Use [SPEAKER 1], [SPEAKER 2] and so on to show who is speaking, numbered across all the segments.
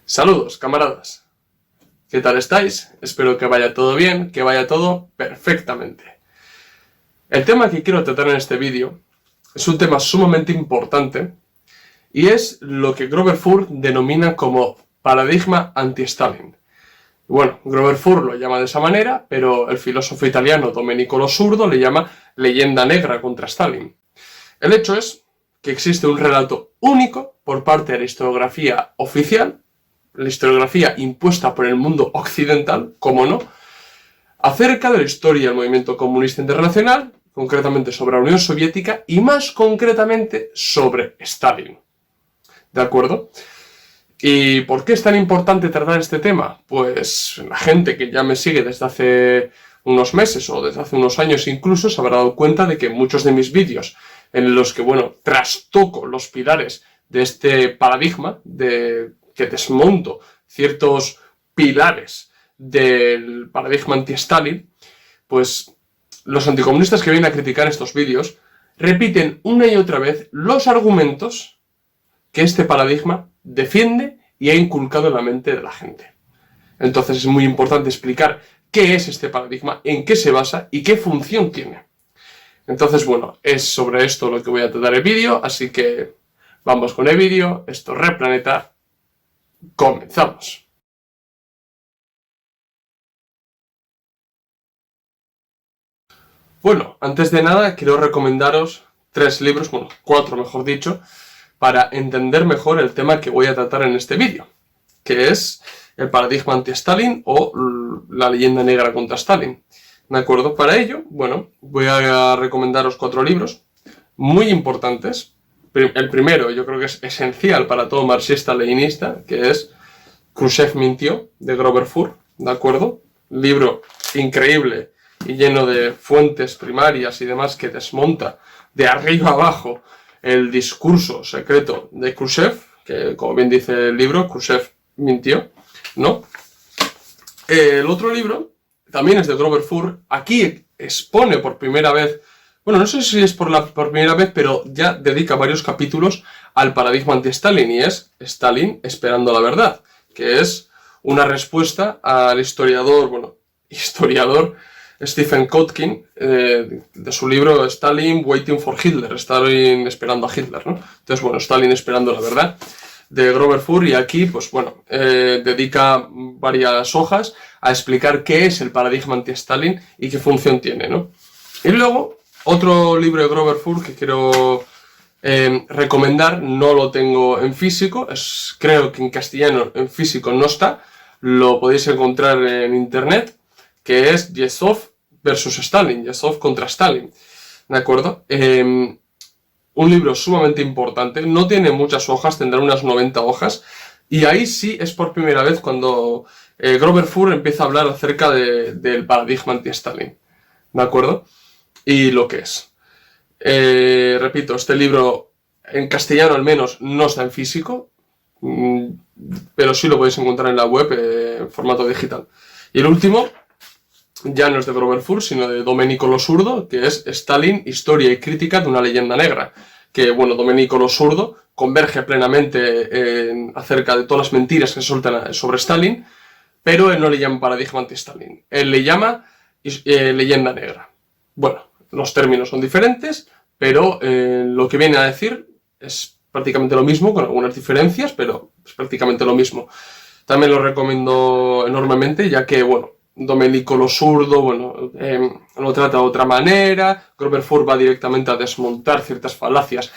[SPEAKER 1] Saludos, camaradas. ¿Qué tal estáis? Espero que vaya todo bien, que vaya todo perfectamente. El tema que quiero tratar en este vídeo es un tema sumamente importante y es lo que Grover Furth denomina como paradigma anti-Stalin. Bueno, Grover Furth lo llama de esa manera, pero el filósofo italiano Domenico Losurdo le llama leyenda negra contra Stalin. El hecho es que existe un relato único por parte de la historiografía oficial, la historiografía impuesta por el mundo occidental, como no, acerca de la historia del movimiento comunista internacional, concretamente sobre la Unión Soviética y más concretamente sobre Stalin. ¿De acuerdo? ¿Y por qué es tan importante tratar este tema? Pues la gente que ya me sigue desde hace unos meses o desde hace unos años incluso se habrá dado cuenta de que muchos de mis vídeos en los que, trastoco los pilares de este paradigma, que desmonto ciertos pilares del paradigma anti-Stalin, pues los anticomunistas que vienen a criticar estos vídeos repiten una y otra vez los argumentos que este paradigma defiende y ha inculcado en la mente de la gente. Entonces es muy importante explicar qué es este paradigma, en qué se basa y qué función tiene. Entonces, es sobre esto lo que voy a tratar el vídeo, así que vamos con el vídeo. Esto es Red Planeta. Comenzamos. Antes de nada quiero recomendaros 3 libros, 4 mejor dicho, para entender mejor el tema que voy a tratar en este vídeo, que es el paradigma anti-Stalin o la leyenda negra contra Stalin. ¿De acuerdo? Para ello, voy a recomendaros 4 libros muy importantes. El primero, yo creo que es esencial para todo marxista-leninista, que es Khrushchev mintió, de Grover Furth, ¿de acuerdo? Libro increíble y lleno de fuentes primarias y demás que desmonta de arriba abajo el discurso secreto de Khrushchev, que como bien dice el libro, Khrushchev mintió, ¿no? El otro libro también es de Grover Furth. Aquí expone por primera vez, no sé si es por primera vez, pero ya dedica varios capítulos al paradigma anti-Stalin, y es Stalin esperando la verdad, que es una respuesta al historiador Stephen Kotkin, de su libro Stalin Waiting for Hitler, Stalin esperando a Hitler, ¿no? Entonces, Stalin esperando la verdad, de Grover Furth, y aquí, dedica varias hojas a explicar qué es el paradigma anti-Stalin y qué función tiene, ¿no? Y luego, otro libro de Grover Furth que quiero recomendar, no lo tengo en físico, creo que en castellano en físico no está, lo podéis encontrar en internet, que es Yezhov versus Stalin, Yezhov contra Stalin, ¿de acuerdo? Un libro sumamente importante, no tiene muchas hojas, tendrá unas 90 hojas, y ahí sí es por primera vez cuando Grover Furth empieza a hablar acerca del paradigma anti-Stalin, ¿de acuerdo? Y lo que es. Repito, este libro en castellano al menos no está en físico, pero sí lo podéis encontrar en la web en formato digital. Y el último ya no es de Grover Furth, sino de Domenico Losurdo, que es Stalin, historia y crítica de una leyenda negra, que Domenico Losurdo converge plenamente acerca de todas las mentiras que se sueltan sobre Stalin, pero él no le llama paradigma anti-Stalin, él le llama leyenda negra. Los términos son diferentes, pero lo que viene a decir es prácticamente lo mismo, con algunas diferencias, pero es prácticamente lo mismo. También lo recomiendo enormemente, ya que, Domenico Losurdo, lo trata de otra manera. Grover Furth va directamente a desmontar ciertas falacias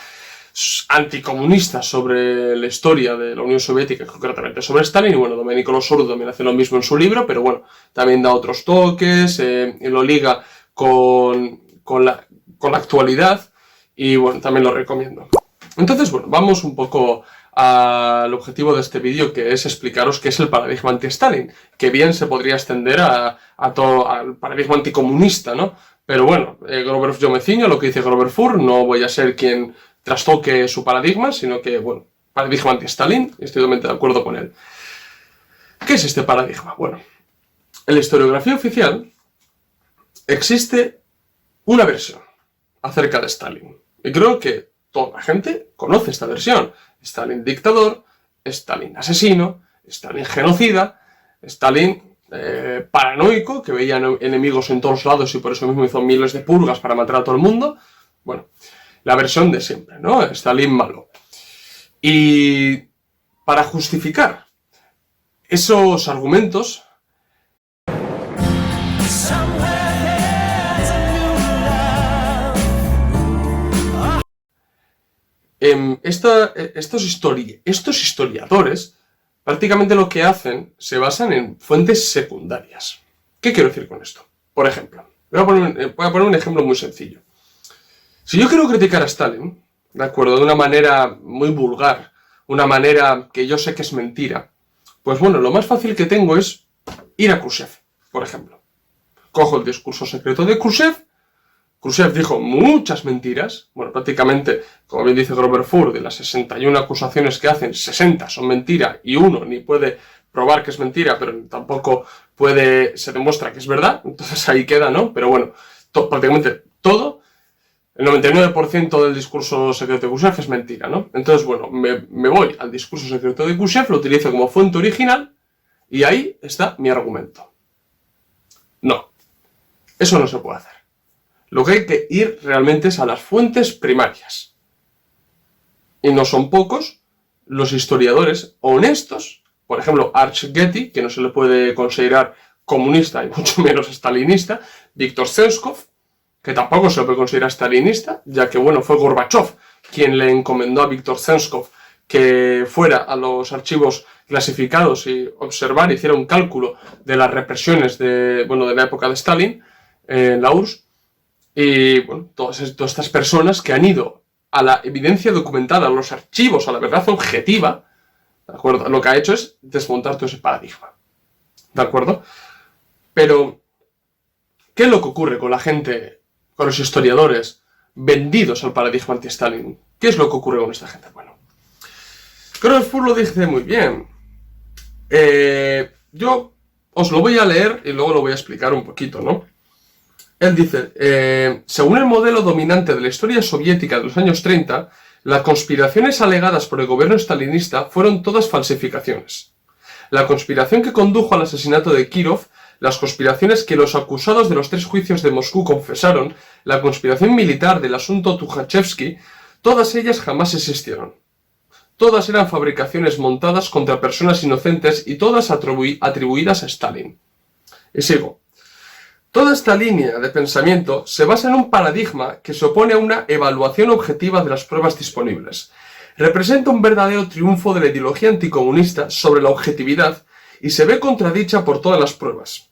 [SPEAKER 1] anticomunistas sobre la historia de la Unión Soviética, concretamente sobre Stalin, y Domenico Losurdo también hace lo mismo en su libro, pero también da otros toques, y lo liga con la actualidad, y también lo recomiendo. Entonces, vamos un poco al objetivo de este vídeo, que es explicaros qué es el paradigma anti-Stalin, que bien se podría extender al paradigma anticomunista, ¿no? Pero yo me ciño a lo que dice Grover Furth, no voy a ser quien trastoque su paradigma, sino que, paradigma anti-Stalin, estoy totalmente de acuerdo con él. ¿Qué es este paradigma? En la historiografía oficial existe una versión acerca de Stalin, y creo que toda la gente conoce esta versión. Stalin dictador, Stalin asesino, Stalin genocida, Stalin paranoico, que veía enemigos en todos lados y por eso mismo hizo miles de purgas para matar a todo el mundo. Bueno, la versión de siempre, ¿no? Stalin malo. Y para justificar esos argumentos, estos historiadores prácticamente lo que hacen se basan en fuentes secundarias. ¿Qué quiero decir con esto? Por ejemplo, voy a poner un ejemplo muy sencillo. Si yo quiero criticar a Stalin, ¿de acuerdo? De una manera muy vulgar, una manera que yo sé que es mentira, pues bueno, lo más fácil que tengo es ir a Khrushchev, por ejemplo. Cojo el discurso secreto de Khrushchev. Khrushchev dijo muchas mentiras. Bueno, prácticamente, como bien dice Grover Furr, de las 61 acusaciones que hacen, 60 son mentira y uno ni puede probar que es mentira, pero tampoco se demuestra que es verdad. Entonces ahí queda, ¿no? Pero bueno, prácticamente todo, el 99% del discurso secreto de Khrushchev es mentira, ¿no? Entonces, bueno, me voy al discurso secreto de Khrushchev, lo utilizo como fuente original y ahí está mi argumento. No, eso no se puede hacer. Lo que hay que ir realmente es a las fuentes primarias. Y no son pocos los historiadores honestos, por ejemplo, Arch Getty, que no se le puede considerar comunista y mucho menos stalinista, Viktor Zemskov, que tampoco se le puede considerar stalinista, ya que, bueno, fue Gorbachev quien le encomendó a Viktor Zemskov que fuera a los archivos clasificados y hiciera un cálculo de las represiones de la época de Stalin en la URSS. Y bueno, todas estas personas que han ido a la evidencia documentada, a los archivos, a la verdad objetiva, ¿de acuerdo? Lo que ha hecho es desmontar todo ese paradigma, ¿de acuerdo? Pero, ¿qué es lo que ocurre con la gente, con los historiadores vendidos al paradigma anti-Stalin? ¿Qué es lo que ocurre con esta gente? Bueno, Grover Furr lo dice muy bien. Yo os lo voy a leer y luego lo voy a explicar un poquito, ¿no? Él dice, según el modelo dominante de la historia soviética de los años 30, las conspiraciones alegadas por el gobierno stalinista fueron todas falsificaciones. La conspiración que condujo al asesinato de Kirov, las conspiraciones que los acusados de los 3 juicios de Moscú confesaron, la conspiración militar del asunto Tukhachevsky, todas ellas jamás existieron. Todas eran fabricaciones montadas contra personas inocentes y todas atribuidas a Stalin. Y sigo. Toda esta línea de pensamiento se basa en un paradigma que se opone a una evaluación objetiva de las pruebas disponibles. Representa un verdadero triunfo de la ideología anticomunista sobre la objetividad y se ve contradicha por todas las pruebas.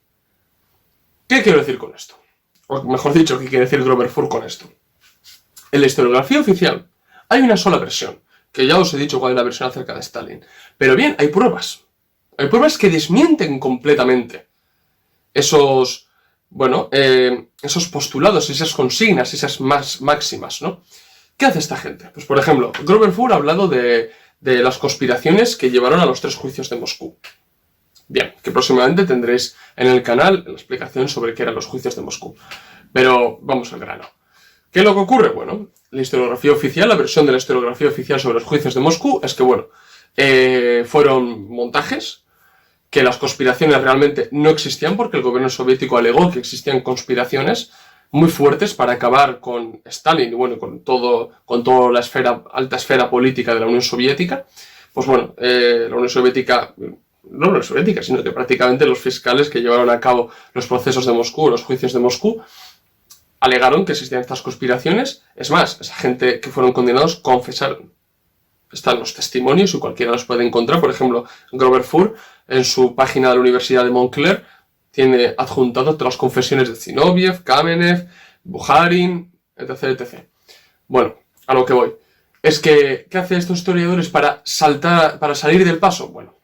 [SPEAKER 1] ¿Qué quiero decir con esto? O mejor dicho, ¿qué quiere decir Grover Furr con esto? En la historiografía oficial hay una sola versión, que ya os he dicho cuál es la versión acerca de Stalin. Pero bien, hay pruebas. Hay pruebas que desmienten completamente esos postulados, esas consignas, esas máximas, ¿no? ¿Qué hace esta gente? Pues, por ejemplo, Grover Furr ha hablado de las conspiraciones que llevaron a los 3 juicios de Moscú. Bien, que próximamente tendréis en el canal la explicación sobre qué eran los juicios de Moscú. Pero vamos al grano. ¿Qué es lo que ocurre? Bueno, la historiografía oficial, la versión de la historiografía oficial sobre los juicios de Moscú es que, fueron montajes, que las conspiraciones realmente no existían porque el gobierno soviético alegó que existían conspiraciones muy fuertes para acabar con Stalin y con toda la alta esfera política de la Unión Soviética. Pues bueno, la Unión Soviética, no la Unión Soviética, sino que prácticamente los fiscales que llevaron a cabo los procesos de Moscú, los juicios de Moscú, alegaron que existían estas conspiraciones. Es más, esa gente que fueron condenados confesaron. Están los testimonios y cualquiera los puede encontrar. Por ejemplo, Grover Furr, en su página de la Universidad de Montclair, tiene adjuntado todas las confesiones de Zinoviev, Kamenev, Bukharin, etc, etc. Bueno, a lo que voy. Es que, ¿qué hacen estos historiadores para salir del paso? Bueno,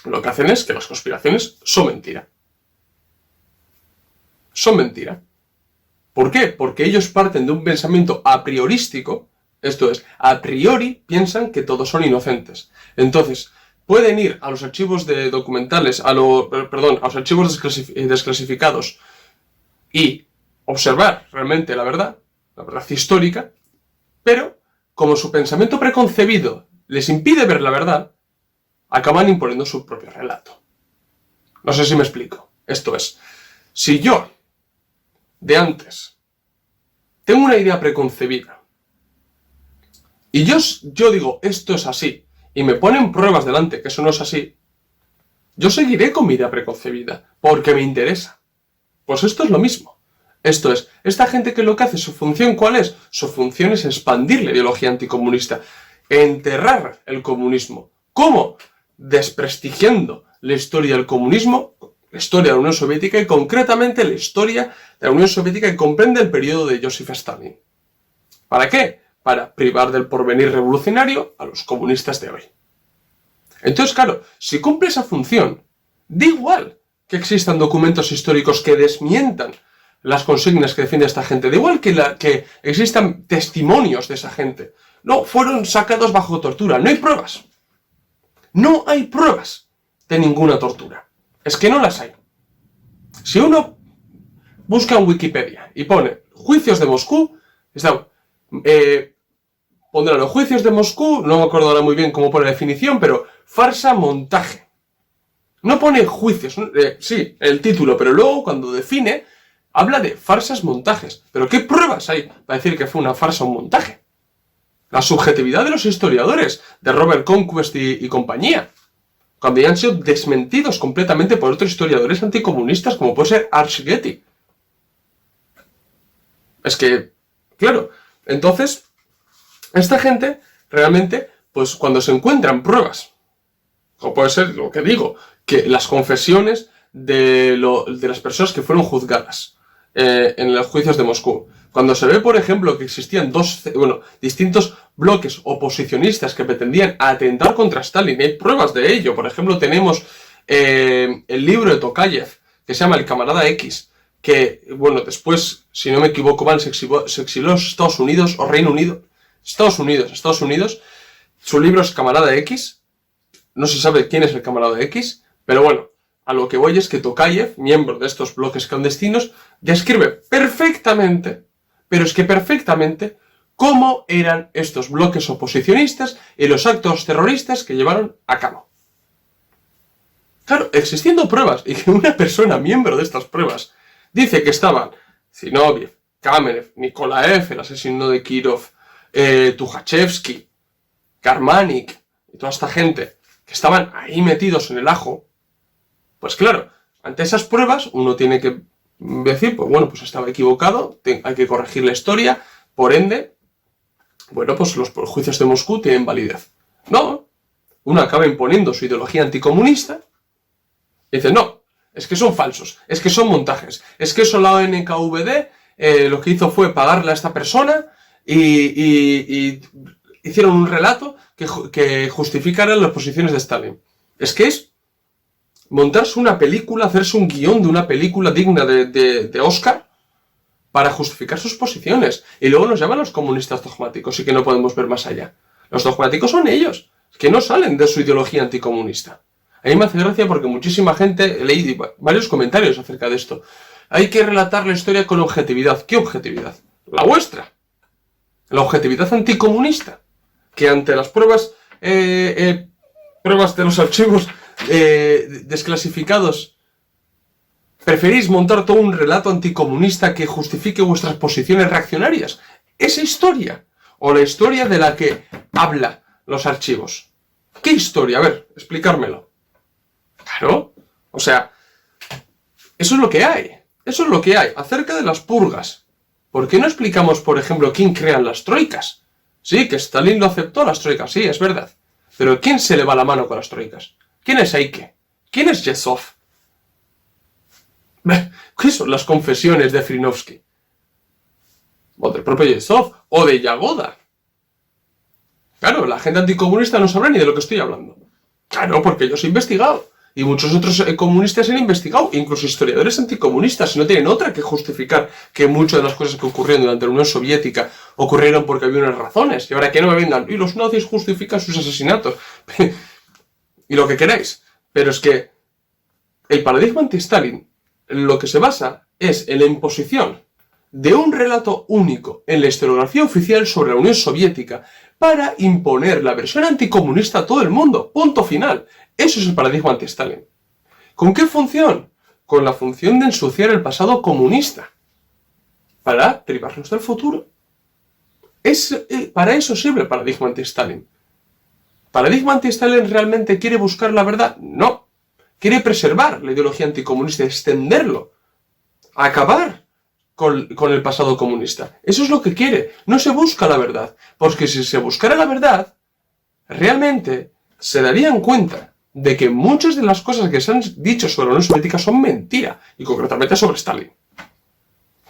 [SPEAKER 1] lo que hacen es que las conspiraciones son mentira. Son mentira. ¿Por qué? Porque ellos parten de un pensamiento a priorístico. Esto es, a priori piensan que todos son inocentes. Entonces, pueden ir a los archivos documentales, a los archivos desclasificados y observar realmente la verdad histórica, pero como su pensamiento preconcebido les impide ver la verdad, acaban imponiendo su propio relato. No sé si me explico. Esto es, si yo, de antes, tengo una idea preconcebida, y yo digo, esto es así, y me ponen pruebas delante que eso no es así, yo seguiré con mi idea preconcebida, porque me interesa. Pues esto es lo mismo. Esto es, esta gente que lo que hace, su función, ¿cuál es? Su función es expandir la ideología anticomunista, enterrar el comunismo. ¿Cómo? Desprestigiando la historia del comunismo, la historia de la Unión Soviética y concretamente la historia de la Unión Soviética que comprende el periodo de Joseph Stalin. ¿Para qué? Para privar del porvenir revolucionario a los comunistas de hoy. Entonces, claro, si cumple esa función, da igual que existan documentos históricos que desmientan las consignas que defiende esta gente, da igual que existan testimonios de esa gente. No, fueron sacados bajo tortura, no hay pruebas. No hay pruebas de ninguna tortura. Es que no las hay. Si uno busca en Wikipedia y pone juicios de Moscú, pondrá los juicios de Moscú, no me acuerdo ahora muy bien cómo pone la definición, pero farsa, montaje. No pone juicios, sí, el título, pero luego cuando define, habla de farsas, montajes. ¿Pero qué pruebas hay para decir que fue una farsa o un montaje? La subjetividad de los historiadores, de Robert Conquest y compañía, cuando ya han sido desmentidos completamente por otros historiadores anticomunistas, como puede ser Arch Getty. Es que, claro, entonces, esta gente, realmente, pues cuando se encuentran pruebas, como puede ser lo que digo, que las confesiones de las personas que fueron juzgadas en los juicios de Moscú, cuando se ve, por ejemplo, que existían distintos bloques oposicionistas que pretendían atentar contra Stalin, hay pruebas de ello. Por ejemplo, tenemos el libro de Tokayev, que se llama El Camarada X, que, bueno, después, si no me equivoco mal, se exiló a Estados Unidos o Reino Unido. Estados Unidos. Su libro es Camarada X. No se sabe quién es el Camarada X, pero bueno, a lo que voy es que Tokayev, miembro de estos bloques clandestinos, describe perfectamente, pero es que perfectamente, cómo eran estos bloques oposicionistas y los actos terroristas que llevaron a cabo. Claro, existiendo pruebas, y que una persona miembro de estas pruebas dice que estaban Zinoviev, Kamenev, Nikolaev, el asesino de Kirov, Tukhachevsky, Karmanik y toda esta gente que estaban ahí metidos en el ajo, pues claro, ante esas pruebas uno tiene que decir, pues bueno, pues estaba equivocado, hay que corregir la historia, por ende, bueno, pues los juicios de Moscú tienen validez. No, uno acaba imponiendo su ideología anticomunista y dice, no, es que son falsos, es que son montajes, es que eso la NKVD lo que hizo fue pagarle a esta persona y hicieron un relato que justificara las posiciones de Stalin. Es que es montarse una película, hacerse un guión de una película digna de Oscar para justificar sus posiciones. Y luego nos llaman los comunistas dogmáticos y que no podemos ver más allá. Los dogmáticos son ellos, que no salen de su ideología anticomunista. A mí me hace gracia porque muchísima gente, he leído varios comentarios acerca de esto. Hay que relatar la historia con objetividad. ¿Qué objetividad? La vuestra. La objetividad anticomunista. Que ante las pruebas de los archivos desclasificados, preferís montar todo un relato anticomunista que justifique vuestras posiciones reaccionarias. Esa historia, o la historia de la que habla los archivos. ¿Qué historia? A ver, explicármelo. Claro, o sea, eso es lo que hay. Eso es lo que hay acerca de las purgas. ¿Por qué no explicamos, por ejemplo, quién crean las troicas? Sí, que Stalin lo aceptó, las troicas, sí, es verdad. Pero ¿quién se le va la mano con las troicas? ¿Quién es Eike? ¿Quién es Yezhov? ¿Qué son las confesiones de Frinovsky? O del propio Yezhov, o de Yagoda. Claro, la gente anticomunista no sabrá ni de lo que estoy hablando. Claro, porque yo os he investigado. Y muchos otros comunistas han investigado, incluso historiadores anticomunistas, y no tienen otra que justificar que muchas de las cosas que ocurrieron durante la Unión Soviética ocurrieron porque había unas razones. Y ahora que no me vengan, y los nazis justifican sus asesinatos. Y lo que queráis. Pero es que el paradigma anti-Stalin lo que se basa es en la imposición de un relato único en la historiografía oficial sobre la Unión Soviética para imponer la versión anticomunista a todo el mundo. Punto final. Eso es el paradigma anti-Stalin. ¿Con qué función? Con la función de ensuciar el pasado comunista, para privarnos del futuro. Para eso sirve el paradigma anti-Stalin. ¿Paradigma anti-Stalin realmente quiere buscar la verdad? No. Quiere preservar la ideología anticomunista, extenderlo, acabar con el pasado comunista. Eso es lo que quiere. No se busca la verdad. Porque si se buscara la verdad, realmente se darían cuenta de que muchas de las cosas que se han dicho sobre la Unión Soviética son mentira, y concretamente sobre Stalin.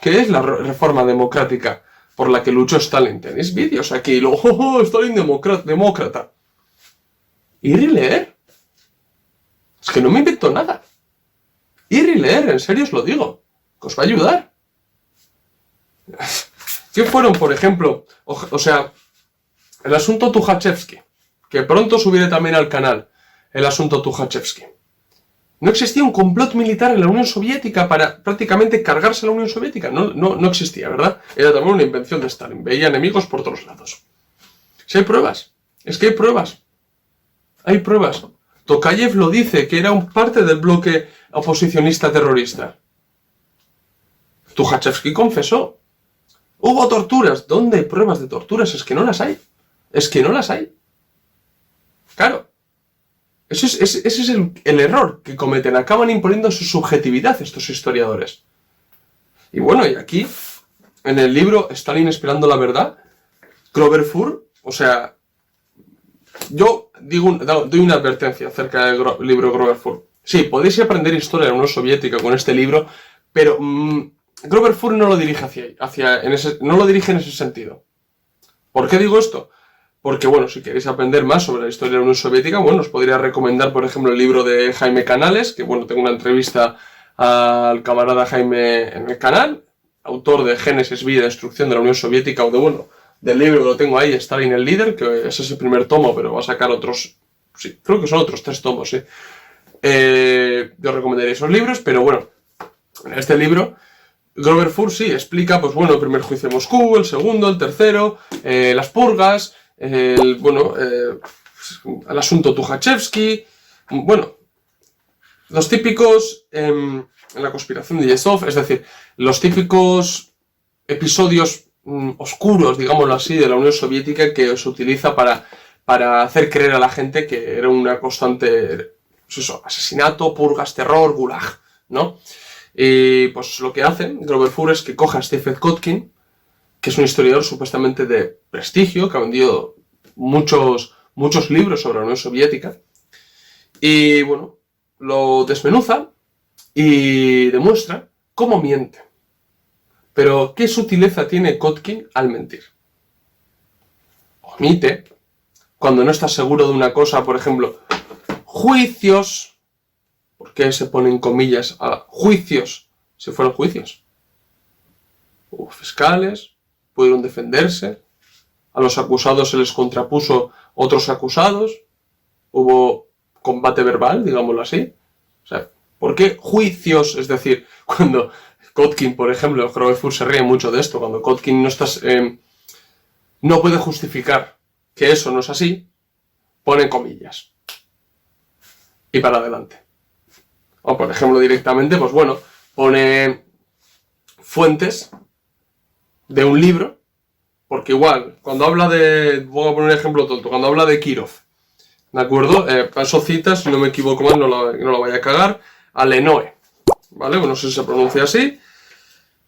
[SPEAKER 1] ¿Qué es la reforma democrática por la que luchó Stalin? Tenéis vídeos aquí, y luego, Stalin demócrata. Ir y leer. Es que no me invento nada. Ir y leer, en serio os lo digo, que os va a ayudar. ¿Qué fueron, por ejemplo, el asunto Tukhachevsky, que pronto subiré también al canal, el asunto Tukhachevsky? No existía un complot militar en la Unión Soviética para prácticamente cargarse la Unión Soviética. No existía, ¿verdad? Era también una invención de Stalin. Veía enemigos por todos lados. Si hay pruebas. Es que hay pruebas. Hay pruebas. Tokayev lo dice, que era un parte del bloque oposicionista terrorista. Tukhachevsky confesó. Hubo torturas. ¿Dónde hay pruebas de torturas? Es que no las hay. Es que no las hay. Claro. Ese es el error que cometen. Acaban imponiendo su subjetividad estos historiadores. Y bueno, y aquí, en el libro Stalin esperando la verdad, Grover Furr, yo doy una advertencia acerca del libro Grover Furr. Sí, podéis aprender historia de la Unión Soviética con este libro, pero Grover Furr no lo dirige no lo dirige en ese sentido. ¿Por qué digo esto? Porque, bueno, si queréis aprender más sobre la historia de la Unión Soviética, bueno, os podría recomendar, por ejemplo, el libro de Jaime Canales, que, bueno, tengo una entrevista al camarada Jaime en el canal, autor de Génesis, Vida y Destrucción de la Unión Soviética, del libro que lo tengo ahí, Stalin el líder, que ese es el primer tomo, pero va a sacar otros, sí, creo que son otros 3 tomos, sí. Yo recomendaría esos libros, pero bueno, en este libro, Grover Furr sí explica, pues bueno, el primer juicio de Moscú, el segundo, el tercero, las purgas, el asunto Tukhachevsky, bueno, los típicos, en la conspiración de Yezhov, es decir, los típicos episodios oscuros, digámoslo así, de la Unión Soviética que se utiliza para hacer creer a la gente que era una constante, asesinato, purgas, terror, gulag, ¿no? Y pues lo que hacen Grover Furr es que coja a Stephen Kotkin, que es un historiador supuestamente de prestigio, que ha vendido muchos libros sobre la Unión Soviética, y bueno, lo desmenuza y demuestra cómo miente. Pero ¿qué sutileza tiene Kotkin al mentir? Omite, cuando no está seguro de una cosa, por ejemplo, juicios. ¿Por qué se ponen comillas a juicios si fueron juicios? Hubo fiscales, pudieron defenderse, a los acusados se les contrapuso otros acusados, hubo combate verbal, digámoslo así. ¿Por qué juicios? Es decir, cuando Kotkin, por ejemplo, Grover Furr se ríe mucho de esto, cuando Kotkin no puede justificar que eso no es así, pone comillas. Y para adelante. O, por ejemplo, directamente, pues bueno, pone fuentes de un libro, porque igual, cuando habla voy a poner un ejemplo tonto, cuando habla de Kirov, ¿de acuerdo? Paso citas, si no me equivoco mal, no lo vaya a cagar, a Lenoe, ¿vale? Bueno, no sé si se pronuncia así,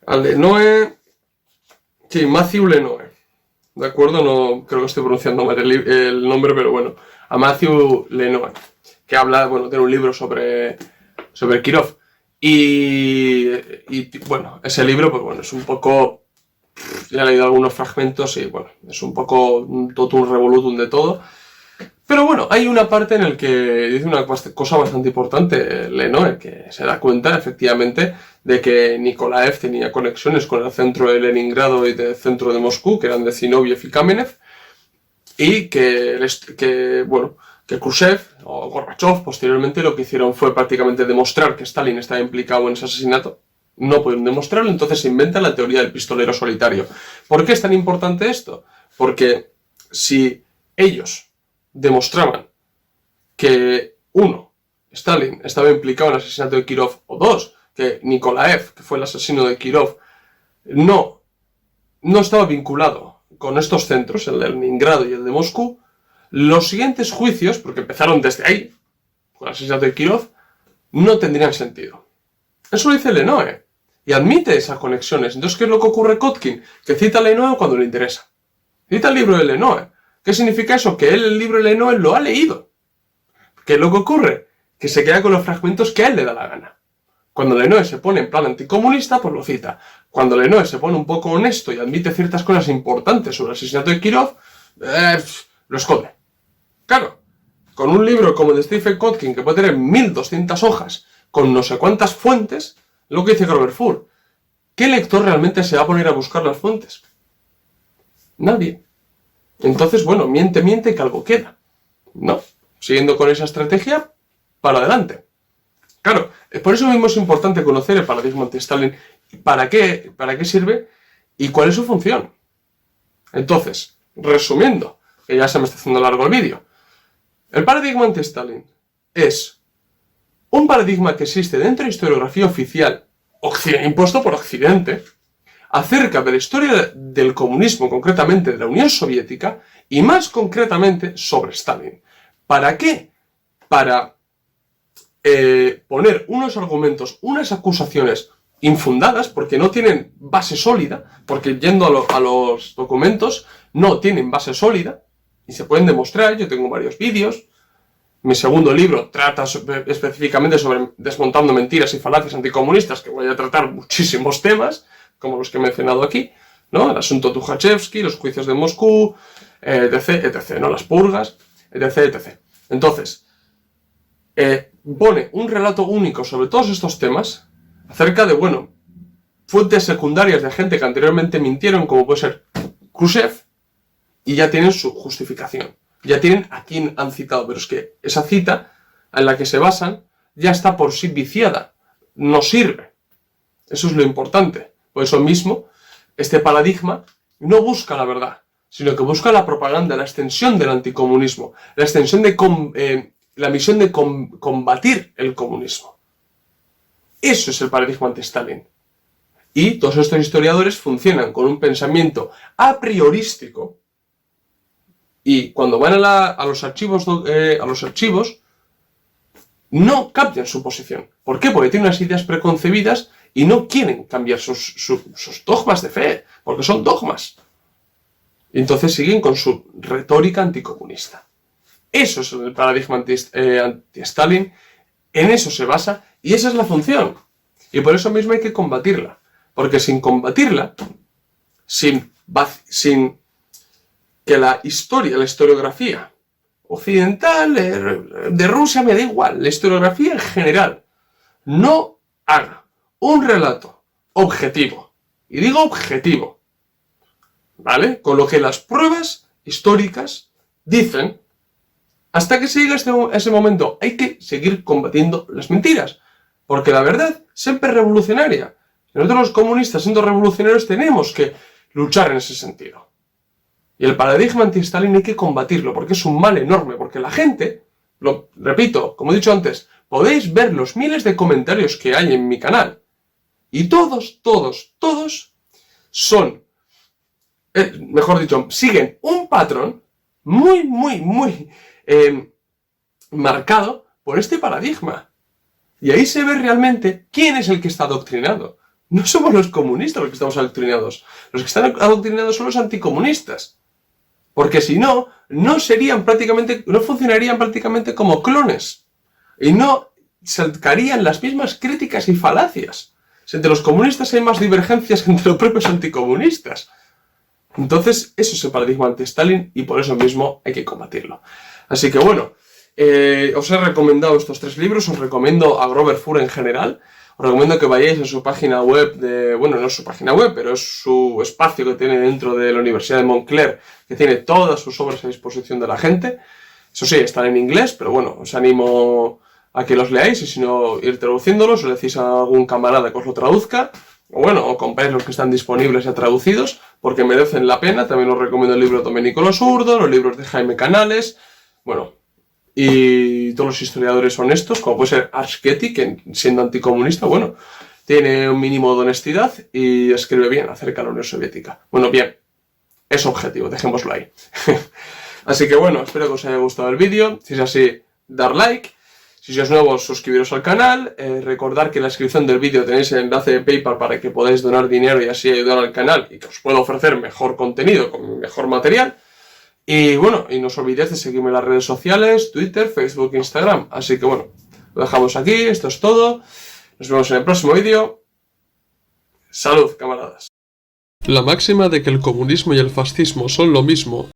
[SPEAKER 1] a Lenoe, sí, Matthew Lenoe, ¿de acuerdo? No creo que estoy pronunciando mal el nombre, pero bueno, a Matthew Lenoe, que habla, bueno, de un libro sobre Kirov. Y bueno, ese libro, pues bueno, es un poco, ya he leído algunos fragmentos y bueno, es un poco un totum revolutum de todo. Pero bueno, hay una parte en la que dice una cosa bastante importante, Lenoe, que se da cuenta efectivamente de que Nikolaev tenía conexiones con el centro de Leningrado y del centro de Moscú, que eran de Zinoviev y Kamenev, y que Khrushchev o Gorbachev posteriormente lo que hicieron fue prácticamente demostrar que Stalin estaba implicado en ese asesinato. No pueden demostrarlo, entonces se inventa la teoría del pistolero solitario. ¿Por qué es tan importante esto? Porque si ellos demostraban que uno, Stalin estaba implicado en el asesinato de Kirov, o dos, que Nikolaev, que fue el asesino de Kirov, no estaba vinculado con estos centros, el de Leningrado y el de Moscú, los siguientes juicios, porque empezaron desde ahí, con el asesinato de Kirov, no tendrían sentido. Eso lo dice Lenoe, y admite esas conexiones. Entonces, ¿qué es lo que ocurre Kotkin? Que cita a Lenoe cuando le interesa. Cita el libro de Lenoe. ¿Qué significa eso? Que él el libro de Lenoe lo ha leído. ¿Qué es lo que ocurre? Que se queda con los fragmentos que a él le da la gana. Cuando Lenoe se pone en plan anticomunista, pues lo cita. Cuando Lenoe se pone un poco honesto y admite ciertas cosas importantes sobre el asesinato de Kirov, lo esconde. Claro, con un libro como el de Stephen Kotkin, que puede tener 1200 hojas, con no sé cuántas fuentes, lo que dice Grover Furr, ¿qué lector realmente se va a poner a buscar las fuentes? Nadie. Entonces, bueno, miente, que algo queda. No, siguiendo con esa estrategia, para adelante. Claro, por eso mismo es importante conocer el paradigma anti-Stalin, para qué sirve y cuál es su función. Entonces, resumiendo, que ya se me está haciendo largo el vídeo, el paradigma anti-Stalin es un paradigma que existe dentro de la historiografía oficial, impuesto por Occidente, acerca de la historia del comunismo, concretamente de la Unión Soviética, y más concretamente sobre Stalin. ¿Para qué? Para poner unos argumentos, unas acusaciones infundadas, porque no tienen base sólida, porque yendo a los documentos, no tienen base sólida, y se pueden demostrar. Yo tengo varios vídeos. Mi segundo libro trata específicamente sobre desmontando mentiras y falacias anticomunistas, que voy a tratar muchísimos temas, como los que he mencionado aquí, ¿no? El asunto Tukhachevsky, los juicios de Moscú, etc., ¿no? Las purgas, etc. Entonces, pone un relato único sobre todos estos temas, acerca de, bueno, fuentes secundarias de gente que anteriormente mintieron, como puede ser Khrushchev, y ya tienen su justificación. Ya tienen a quién han citado, pero es que esa cita en la que se basan ya está por sí viciada, no sirve. Eso es lo importante. Por eso mismo, este paradigma no busca la verdad, sino que busca la propaganda, la extensión del anticomunismo, la extensión de la misión de combatir el comunismo. Eso es el paradigma anti-Stalin. Y todos estos historiadores funcionan con un pensamiento a priorístico, y cuando van a los archivos no cambian su posición. ¿Por qué? Porque tienen unas ideas preconcebidas y no quieren cambiar sus dogmas de fe, porque son dogmas. Y entonces siguen con su retórica anticomunista. Eso es el paradigma anti-Stalin, en eso se basa, y esa es la función. Y por eso mismo hay que combatirla. Porque sin combatirla, sin que la historiografía occidental, de Rusia, me da igual, la historiografía en general, no haga un relato objetivo, y digo objetivo, ¿vale? Con lo que las pruebas históricas dicen, hasta que se llegue a ese momento, hay que seguir combatiendo las mentiras, porque la verdad siempre es revolucionaria. Nosotros los comunistas, siendo revolucionarios, tenemos que luchar en ese sentido. Y el paradigma anti-Stalin hay que combatirlo, porque es un mal enorme, porque la gente, lo repito, como he dicho antes, podéis ver los miles de comentarios que hay en mi canal, y todos son, mejor dicho, siguen un patrón muy marcado por este paradigma. Y ahí se ve realmente quién es el que está adoctrinado. No somos los comunistas los que estamos adoctrinados. Los que están adoctrinados son los anticomunistas. Porque si no, no funcionarían prácticamente como clones. Y no sacarían las mismas críticas y falacias. Si entre los comunistas hay más divergencias que entre los propios anticomunistas. Entonces, eso es el paradigma anti-Stalin y por eso mismo hay que combatirlo. Así que bueno, os he recomendado estos 3 libros, os recomiendo a Grover Furr en general. Os recomiendo que vayáis a su página web, no es su página web, pero es su espacio que tiene dentro de la Universidad de Montclair, que tiene todas sus obras a disposición de la gente. Eso sí, están en inglés, pero bueno, os animo a que los leáis, y si no, ir traduciéndolos, o le decís a algún camarada que os lo traduzca, o compráis los que están disponibles ya traducidos, porque merecen la pena. También os recomiendo el libro de Domenico Losurdo, los libros de Jaime Canales, bueno, y todos los historiadores honestos, como puede ser Arsketi, que siendo anticomunista, bueno, tiene un mínimo de honestidad y escribe bien acerca de la Unión Soviética. Bueno, bien, es objetivo, dejémoslo ahí. Así que bueno, espero que os haya gustado el vídeo. Si es así, dar like. Si sois nuevos, suscribiros al canal. Recordad que en la descripción del vídeo tenéis el enlace de PayPal para que podáis donar dinero y así ayudar al canal y que os pueda ofrecer mejor contenido con mejor material. Y bueno, y no os olvidéis de seguirme en las redes sociales, Twitter, Facebook e Instagram. Así que bueno, lo dejamos aquí, esto es todo. Nos vemos en el próximo vídeo. Salud, camaradas. La máxima de que el comunismo y el fascismo son lo mismo